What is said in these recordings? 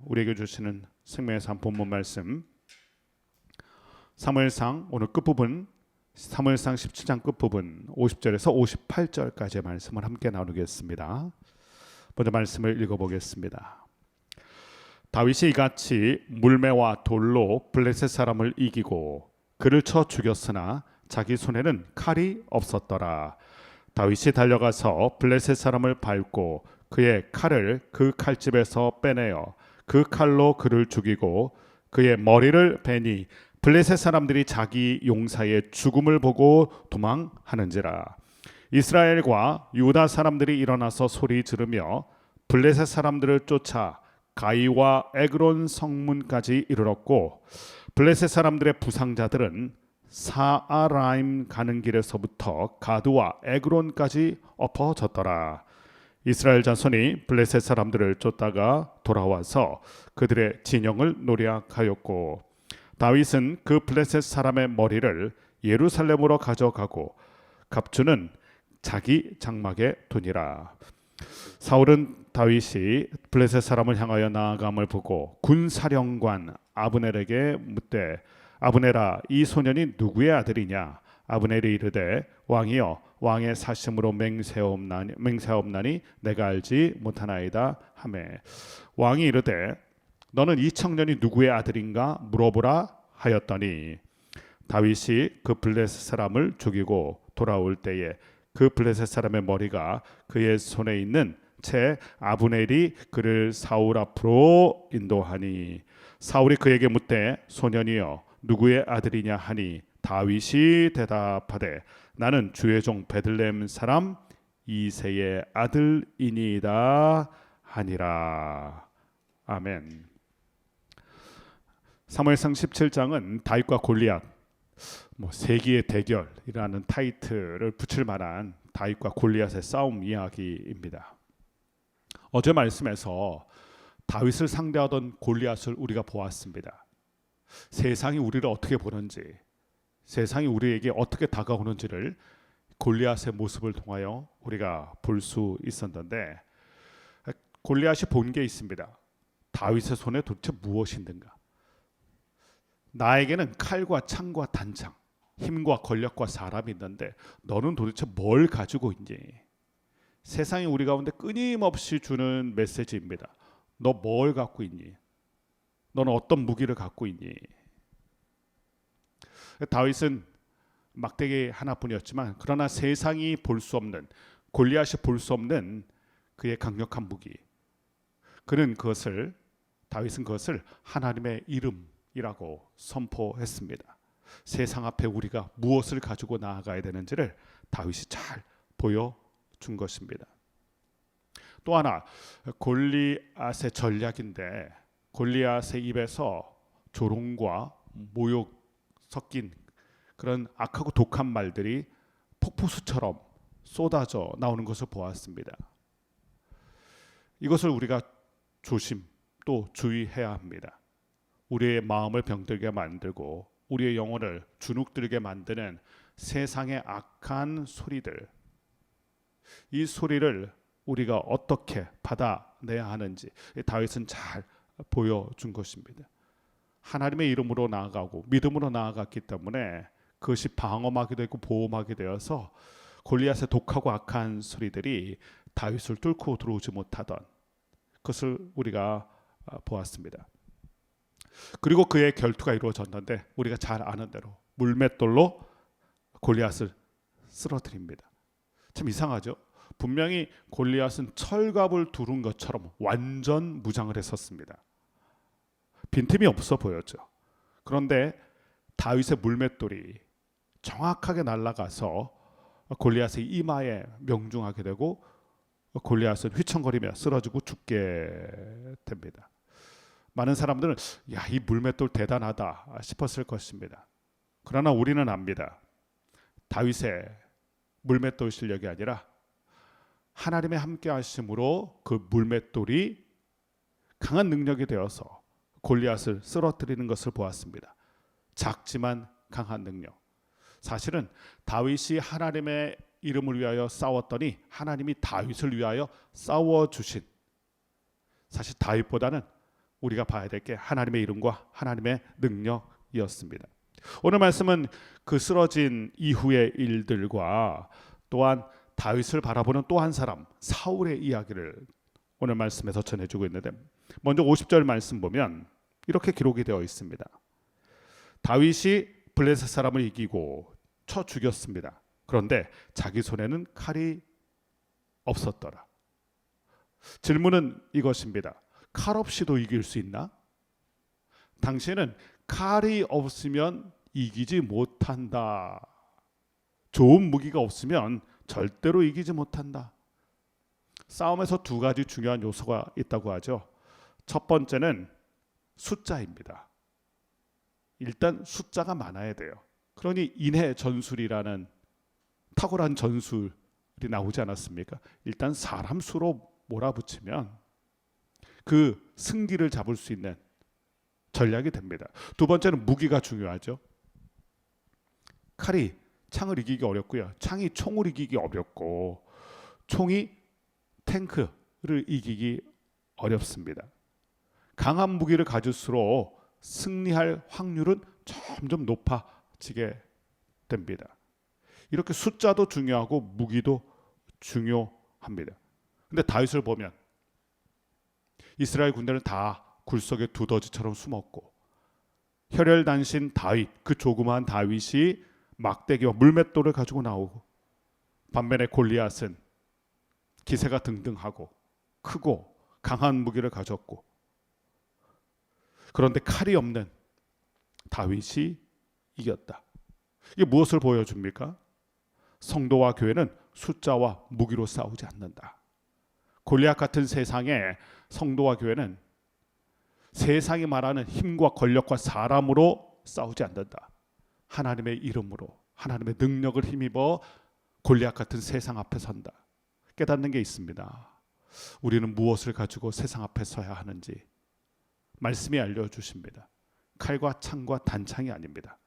우리에게 주시는 생명의 산 본문 말씀 사무엘상 오늘 끝부분 사무엘상 17장 끝부분 50절에서 58절까지의 말씀을 함께 나누겠습니다. 먼저 말씀을 읽어보겠습니다. 다윗이 이같이 물매와 돌로 블레셋 사람을 이기고 그를 쳐 죽였으나 자기 손에는 칼이 없었더라. 다윗이 달려가서 블레셋 사람을 밟고 그의 칼을 그 칼집에서 빼내어 그 칼로 그를 죽이고 그의 머리를 베니 블레셋 사람들이 자기 용사의 죽음을 보고 도망하는지라. 이스라엘과 유다 사람들이 일어나서 소리 지르며 블레셋 사람들을 쫓아 가이와 에그론 성문까지 이르렀고 블레셋 사람들의 부상자들은 사아라임 가는 길에서부터 가드와 에그론까지 엎어졌더라. 이스라엘 자손이 블레셋 사람들을 쫓다가 돌아와서 그들의 진영을 노략하였고 다윗은 그 블레셋 사람의 머리를 예루살렘으로 가져가고 갑주는 자기 장막에 두니라. 사울은 다윗이 블레셋 사람을 향하여 나아감을 보고 군사령관 아브넬에게 묻되 아브넬아 이 소년이 누구의 아들이냐? 아브넬이 이르되 왕이여 왕의 사심으로 맹세하옵나니 내가 알지 못하나이다 하매 왕이 이르되 너는 이 청년이 누구의 아들인가 물어보라 하였더니 다윗이 그 블레셋 사람을 죽이고 돌아올 때에 그 블레셋 사람의 머리가 그의 손에 있는 채 아브넬이 그를 사울 앞으로 인도하니 사울이 그에게 묻되 소년이여 누구의 아들이냐 하니 다윗이 대답하되 나는 주의 종 베들레헴 사람 이새의 아들이니이다 하니라. 아멘. 사무엘상 17장은 다윗과 골리앗 세기의 대결이라는 타이틀을 붙일 만한 다윗과 골리앗의 싸움 이야기입니다. 어제 말씀에서 다윗을 상대하던 골리앗을 우리가 보았습니다. 세상이 우리를 어떻게 보는지, 세상이 우리에게 어떻게 다가오는지를 골리앗의 모습을 통하여 우리가 볼 수 있었는데 골리앗이 본 게 있습니다. 다윗의 손에 도대체 무엇이 있는가? 나에게는 칼과 창과 단창, 힘과 권력과 사람이 있는데 너는 도대체 뭘 가지고 있니? 세상이 우리 가운데 끊임없이 주는 메시지입니다. 너 뭘 갖고 있니? 너는 어떤 무기를 갖고 있니? 다윗은 막대기 하나뿐이었지만 그러나 세상이 볼 수 없는 골리앗이 볼 수 없는 그의 강력한 무기. 다윗은 그것을 하나님의 이름이라고 선포했습니다. 세상 앞에 우리가 무엇을 가지고 나아가야 되는지를 다윗이 잘 보여준 것입니다. 또 하나 골리앗의 전략인데 골리앗의 입에서 조롱과 모욕 섞인 그런 악하고 독한 말들이 폭포수처럼 쏟아져 나오는 것을 보았습니다. 이것을 우리가 조심 또 주의해야 합니다. 우리의 마음을 병들게 만들고 우리의 영혼을 주눅들게 만드는 세상의 악한 소리들, 이 소리를 우리가 어떻게 받아내야 하는지 다윗은 잘 보여준 것입니다. 하나님의 이름으로 나아가고 믿음으로 나아갔기 때문에 그것이 방어막이 되고 보호막이 되어서 골리앗의 독하고 악한 소리들이 다윗을 뚫고 들어오지 못하던 그것을 우리가 보았습니다. 그리고 그의 결투가 이루어졌는데 우리가 잘 아는 대로 물맷돌로 골리앗을 쓰러뜨립니다. 참 이상하죠? 분명히 골리앗은 철갑을 두른 것처럼 완전 무장을 했었습니다. 빈틈이 없어 보였죠. 그런데 다윗의 물맷돌이 정확하게 날아가서 골리앗의 이마에 명중하게 되고 골리앗은 휘청거리며 쓰러지고 죽게 됩니다. 많은 사람들은 이 물맷돌 대단하다 싶었을 것입니다. 그러나 우리는 압니다. 다윗의 물맷돌 실력이 아니라 하나님의 함께 하심으로 그 물맷돌이 강한 능력이 되어서 골리앗을 쓰러뜨리는 것을 보았습니다. 작지만 강한 능력. 사실은 다윗이 하나님의 이름을 위하여 싸웠더니 하나님이 다윗을 위하여 싸워주신, 사실 다윗보다는 우리가 봐야 될 게 하나님의 이름과 하나님의 능력이었습니다. 오늘 말씀은 그 쓰러진 이후의 일들과 또한 다윗을 바라보는 또 한 사람 사울의 이야기를 오늘 말씀에서 전해주고 있는데, 먼저 50절 말씀 보면 이렇게 기록이 되어 있습니다. 다윗이 블레셋 사람을 이기고 쳐 죽였습니다. 그런데 자기 손에는 칼이 없었더라. 질문은 이것입니다. 칼 없이도 이길 수 있나? 당신은 칼이 없으면 이기지 못한다. 좋은 무기가 없으면 절대로 이기지 못한다. 싸움에서 두 가지 중요한 요소가 있다고 하죠. 첫 번째는 숫자입니다. 일단 숫자가 많아야 돼요. 그러니 인해 전술이라는 탁월한 전술이 나오지 않았습니까? 일단 사람 수로 몰아붙이면 그 승기를 잡을 수 있는 전략이 됩니다. 두 번째는 무기가 중요하죠. 칼이 창을 이기기 어렵고요. 창이 총을 이기기 어렵고 총이 탱크를 이기기 어렵습니다. 강한 무기를 가질수록 승리할 확률은 점점 높아지게 됩니다. 이렇게 숫자도 중요하고 무기도 중요합니다. 근데 다윗을 보면 이스라엘 군대는 다 굴속에 두더지처럼 숨었고, 혈혈단신 다윗, 그 조그마한 다윗이 막대기와 물맷돌을 가지고 나오고, 반면에 골리앗은 기세가 등등하고 크고 강한 무기를 가졌고, 그런데 칼이 없는 다윗이 이겼다. 이게 무엇을 보여줍니까? 성도와 교회는 숫자와 무기로 싸우지 않는다. 골리앗 같은 세상에 성도와 교회는 세상이 말하는 힘과 권력과 사람으로 싸우지 않는다. 하나님의 이름으로, 하나님의 능력을 힘입어 골리앗 같은 세상 앞에 선다. 깨닫는 게 있습니다. 우리는 무엇을 가지고 세상 앞에 서야 하는지 말씀이 알려주십니다. 칼과 창과 단창이 아닙니다.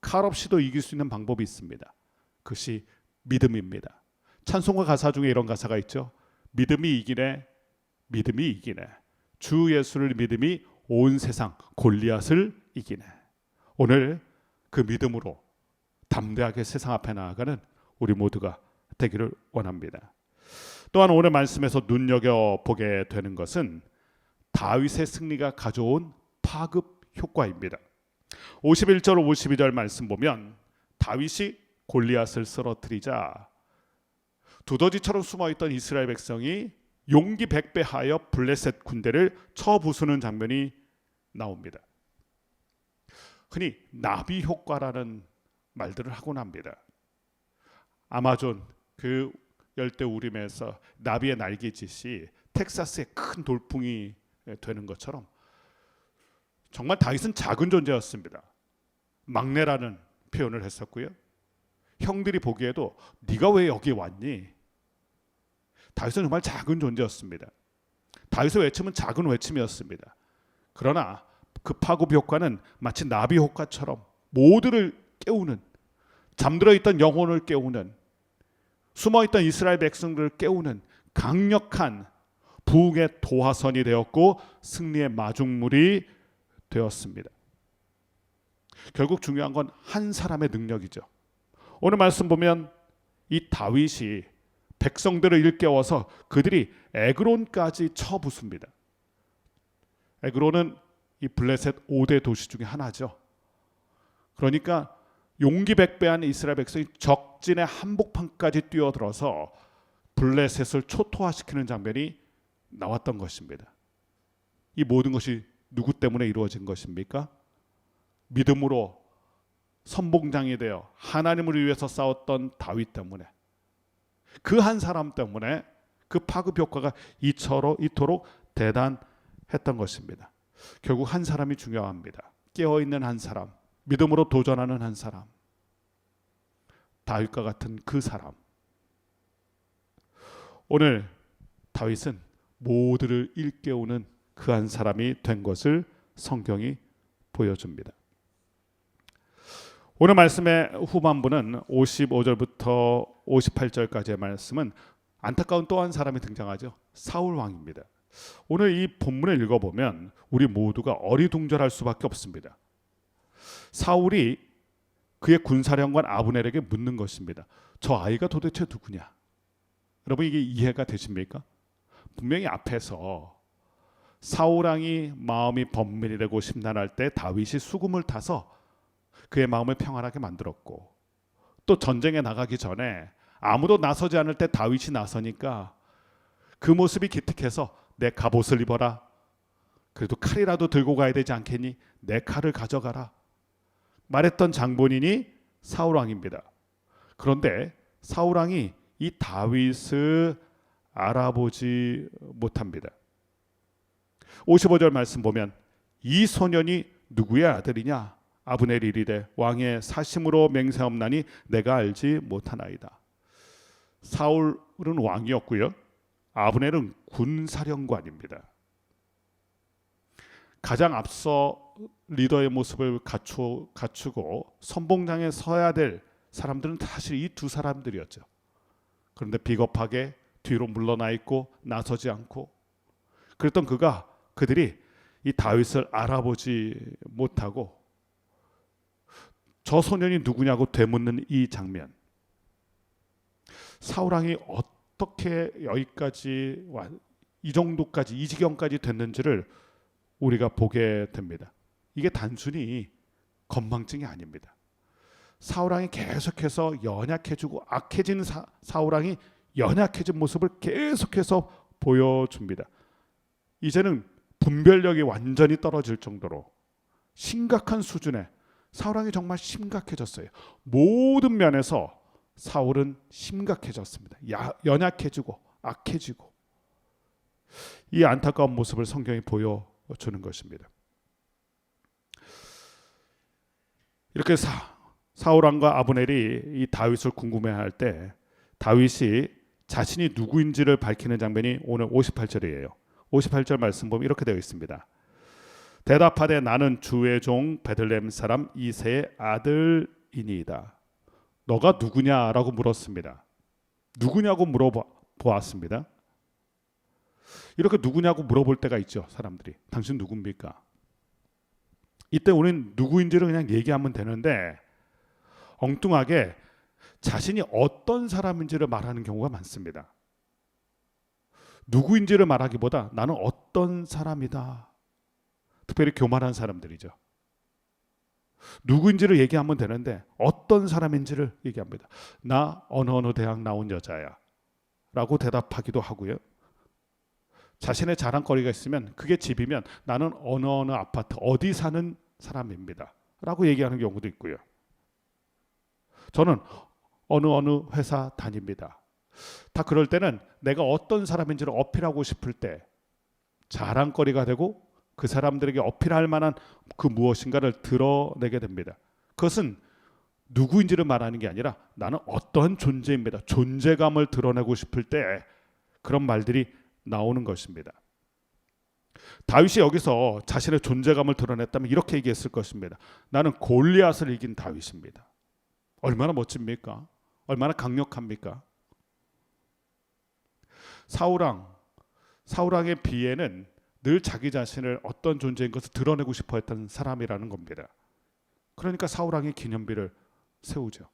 칼 없이도 이길 수 있는 방법이 있습니다. 그것이 믿음입니다. 찬송가 가사 중에 이런 가사가 있죠. 믿음이 이기네, 믿음이 이기네. 주 예수를 믿음이 온 세상 골리앗을 이기네. 오늘 그 믿음으로 담대하게 세상 앞에 나아가는 우리 모두가 되기를 원합니다. 또한 오늘 말씀에서 눈여겨보게 되는 것은 다윗의 승리가 가져온 파급 효과입니다. 51절 52절 말씀 보면 다윗이 골리앗을 쓰러뜨리자 두더지처럼 숨어있던 이스라엘 백성이 용기 백배하여 블레셋 군대를 쳐부수는 장면이 나옵니다. 흔히 나비 효과라는 말들을 하곤 합니다. 아마존 그 열대우림에서 나비의 날개짓이 텍사스의 큰 돌풍이 되는 것처럼 정말 다윗은 작은 존재였습니다. 막내라는 표현을 했었고요. 형들이 보기에도 네가 왜 여기 왔니? 다윗은 정말 작은 존재였습니다. 다윗의 외침은 작은 외침이었습니다. 그러나 그 파급 효과는 마치 나비 효과처럼 모두를 깨우는, 잠들어 있던 영혼을 깨우는, 숨어 있던 이스라엘 백성들을 깨우는 강력한 부흥의 도화선이 되었고 승리의 마중물이 되었습니다. 결국 중요한 건 한 사람의 능력이죠. 오늘 말씀 보면 이 다윗이 백성들을 일깨워서 그들이 에그론까지 쳐부숩니다. 에그론은 이 블레셋 5대 도시 중에 하나죠. 그러니까 용기 백배한 이스라엘 백성이 적진의 한복판까지 뛰어들어서 블레셋을 초토화시키는 장면이 나왔던 것입니다. 이 모든 것이 누구 때문에 이루어진 것입니까? 믿음으로 선봉장이 되어 하나님을 위해서 싸웠던 다윗 때문에, 그 한 사람 때문에 그 파급 효과가 이토록 대단했던 것입니다. 결국 한 사람이 중요합니다. 깨어있는 한 사람, 믿음으로 도전하는 한 사람, 다윗과 같은 그 사람. 오늘 다윗은 모두를 일깨우는 그 한 사람이 된 것을 성경이 보여줍니다. 오늘 말씀의 후반부는 55절부터 58절까지의 말씀은 안타까운 또 한 사람이 등장하죠. 사울 왕입니다. 오늘 이 본문을 읽어보면 우리 모두가 어리둥절할 수밖에 없습니다. 사울이 그의 군사령관 아브넬에게 묻는 것입니다. 저 아이가 도대체 누구냐? 여러분 이게 이해가 되십니까? 분명히 앞에서 사울 왕이 마음이 번민이되고 심란할 때 다윗이 수금을 타서 그의 마음을 평안하게 만들었고, 또 전쟁에 나가기 전에 아무도 나서지 않을 때 다윗이 나서니까 그 모습이 기특해서 내 갑옷을 입어라. 그래도 칼이라도 들고 가야 되지 않겠니? 내 칼을 가져가라. 말했던 장본인이 사울 왕입니다. 그런데 사울 왕이 이 다윗을 알아보지 못합니다. 55절 말씀 보면 이 소년이 누구의 아들이냐? 아브넬이 이르되 왕의 사심으로 맹세하옵나니 내가 알지 못하나이다. 사울은 왕이었고요. 아브넬은 군사령관입니다. 가장 앞서 리더의 모습을 갖추고 선봉장에 서야 될 사람들은 사실 이 두 사람들이었죠. 그런데 비겁하게 뒤로 물러나 있고 나서지 않고 그랬던 그들이 이 다윗을 알아보지 못하고 저 소년이 누구냐고 되묻는 이 장면. 사울 왕이 어떻게 여기까지 이 정도까지 이 지경까지 됐는지를 우리가 보게 됩니다. 이게 단순히 건망증이 아닙니다. 사울 왕이 계속해서 연약해지고 악해진 사울 왕이 연약해진 모습을 계속해서 보여줍니다. 이제는 분별력이 완전히 떨어질 정도로 심각한 수준의 사울 왕이 정말 심각해졌어요. 모든 면에서 사울은 심각해졌습니다. 연약해지고 악해지고 이 안타까운 모습을 성경이 보여주는 것입니다. 이렇게 사울 왕과 아브넬이 이 다윗을 궁금해할 때 다윗이 자신이 누구인지를 밝히는 장면이 오늘 58절이에요. 58절 말씀 보면 이렇게 되어 있습니다. 대답하되 나는 주의 종 베들레헴 사람 이새의 아들이니이다. 너가 누구냐라고 물었습니다. 누구냐고 물어보았습니다. 이렇게 누구냐고 물어볼 때가 있죠. 사람들이. 당신 누굽니까? 이때 우리는 누구인지를 그냥 얘기하면 되는데 엉뚱하게 자신이 어떤 사람인지를 말하는 경우가 많습니다. 누구인지를 말하기보다 나는 어떤 사람이다. 특별히 교만한 사람들이죠. 누구인지를 얘기하면 되는데 어떤 사람인지를 얘기합니다. 나 어느 대학 나온 여자야 라고 대답하기도 하고요. 자신의 자랑거리가 있으면 그게 집이면 나는 어느 아파트 어디 사는 사람입니다 라고 얘기하는 경우도 있고요. 저는 어느 회사 다닙니다. 다 그럴 때는 내가 어떤 사람인지를 어필하고 싶을 때 자랑거리가 되고 그 사람들에게 어필할 만한 그 무엇인가를 드러내게 됩니다. 그것은 누구인지를 말하는 게 아니라 나는 어떠한 존재입니다. 존재감을 드러내고 싶을 때 그런 말들이 나오는 것입니다. 다윗이 여기서 자신의 존재감을 드러냈다면 이렇게 얘기했을 것입니다. 나는 골리앗을 이긴 다윗입니다. 얼마나 멋집니까? 얼마나 강력합니까? 사울왕의 비에는 늘 자기 자신을 어떤 존재인 것을 드러내고 싶어 했던 사람이라는 겁니다. 그러니까 사울왕이 기념비를 세우죠.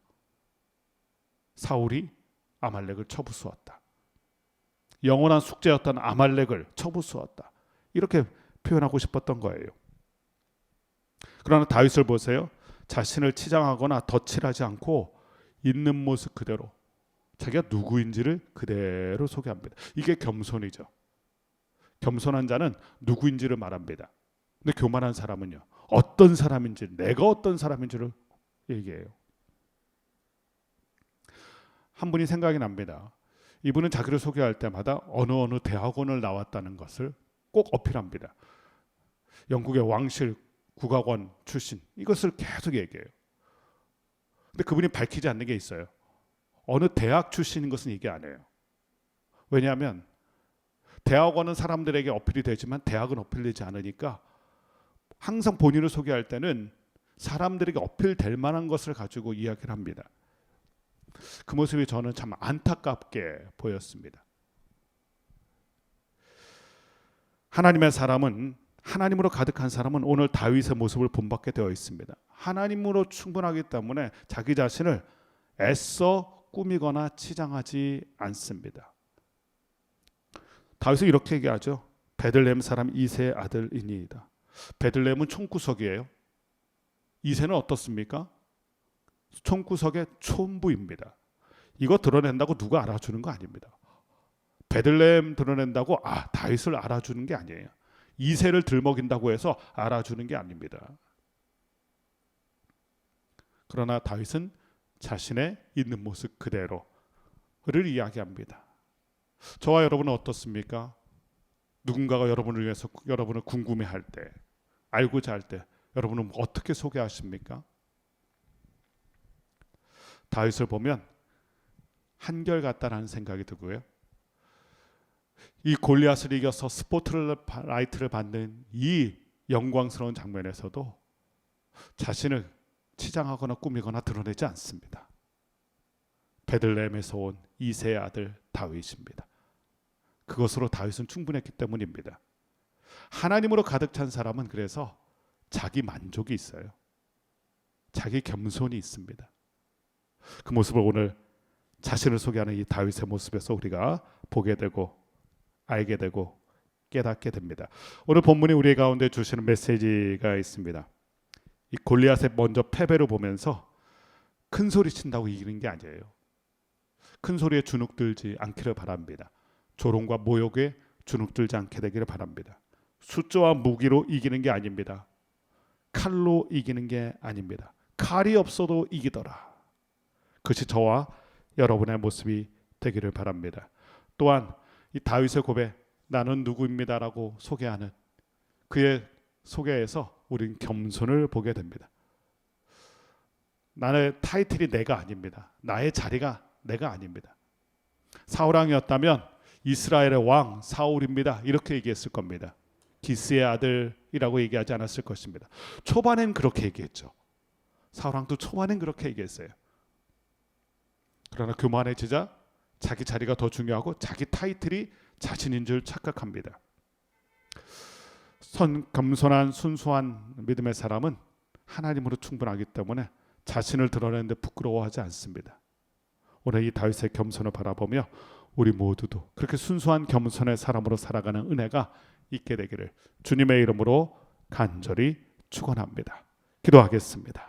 사울이 아말렉을 쳐부수었다. 영원한 숙제였던 아말렉을 쳐부수었다. 이렇게 표현하고 싶었던 거예요. 그러나 다윗을 보세요. 자신을 치장하거나 덧칠하지 않고 있는 모습 그대로 자기가 누구인지를 그대로 소개합니다. 이게 겸손이죠. 겸손한 자는 누구인지를 말합니다. 근데 교만한 사람은요. 어떤 사람인지, 내가 어떤 사람인지를 얘기해요. 한 분이 생각이 납니다. 이분은 자기를 소개할 때마다 어느 대학원을 나왔다는 것을 꼭 어필합니다. 영국의 왕실 국악원 출신 이것을 계속 얘기해요. 근데 그분이 밝히지 않는 게 있어요. 어느 대학 출신인 것은 얘기 안 해요. 왜냐하면 대학원은 사람들에게 어필이 되지만 대학은 어필되지 않으니까 항상 본인을 소개할 때는 사람들에게 어필될 만한 것을 가지고 이야기를 합니다. 그 모습이 저는 참 안타깝게 보였습니다. 하나님의 사람은 하나님으로 가득한 사람은 오늘 다윗의 모습을 본받게 되어 있습니다. 하나님으로 충분하기 때문에 자기 자신을 애써 꾸미거나 치장하지 않습니다. 다윗은 이렇게 얘기하죠. 베들레헴 사람 이새의 아들이니이다. 베들레헴은 총구석이에요. 이새는 어떻습니까? 총구석의 촌부입니다. 이거 드러낸다고 누가 알아주는 거 아닙니다. 베들레헴 드러낸다고 다윗을 알아주는 게 아니에요. 이새를 들먹인다고 해서 알아주는 게 아닙니다. 그러나 다윗은 자신의 있는 모습 그대로를 이야기합니다. 저와 여러분은 어떻습니까? 누군가가 여러분을 위해서 여러분을 궁금해할 때, 알고자 할 때 여러분은 어떻게 소개하십니까? 다윗을 보면 한결같다라는 생각이 들고요. 이 골리앗을 이겨서 스포트라이트를 받는 이 영광스러운 장면에서도 자신을 치장하거나 꾸미거나 드러내지 않습니다. 베들레헴에서 온 이새의 아들 다윗입니다. 그것으로 다윗은 충분했기 때문입니다. 하나님으로 가득 찬 사람은 그래서 자기 만족이 있어요. 자기 겸손이 있습니다. 그 모습을 오늘 자신을 소개하는 이 다윗의 모습에서 우리가 보게 되고 알게 되고 깨닫게 됩니다. 오늘 본문이 우리 가운데 주시는 메시지가 있습니다. 이 골리앗의 먼저 패배를 보면서 큰 소리 친다고 이기는 게 아니에요. 큰 소리에 주눅들지 않기를 바랍니다. 조롱과 모욕에 주눅들지 않게 되기를 바랍니다. 숫자와 무기로 이기는 게 아닙니다. 칼로 이기는 게 아닙니다. 칼이 없어도 이기더라. 그것이 저와 여러분의 모습이 되기를 바랍니다. 또한 이 다윗의 고백, 나는 누구입니다라고 소개하는 그의 소개에서 우린 겸손을 보게 됩니다. 나의 타이틀이 내가 아닙니다. 나의 자리가 내가 아닙니다. 사울왕이었다면 이스라엘의 왕 사울입니다. 이렇게 얘기했을 겁니다. 기스의 아들이라고 얘기하지 않았을 것입니다. 초반엔 그렇게 얘기했죠. 사울왕도 초반엔 그렇게 얘기했어요. 그러나 교만해지자 자기 자리가 더 중요하고 자기 타이틀이 자신인 줄 착각합니다. 겸손한 순수한 믿음의 사람은 하나님으로 충분하기 때문에 자신을 드러내는데 부끄러워하지 않습니다. 오늘 이 다윗의 겸손을 바라보며 우리 모두도 그렇게 순수한 겸손의 사람으로 살아가는 은혜가 있게 되기를 주님의 이름으로 간절히 축원합니다. 기도하겠습니다.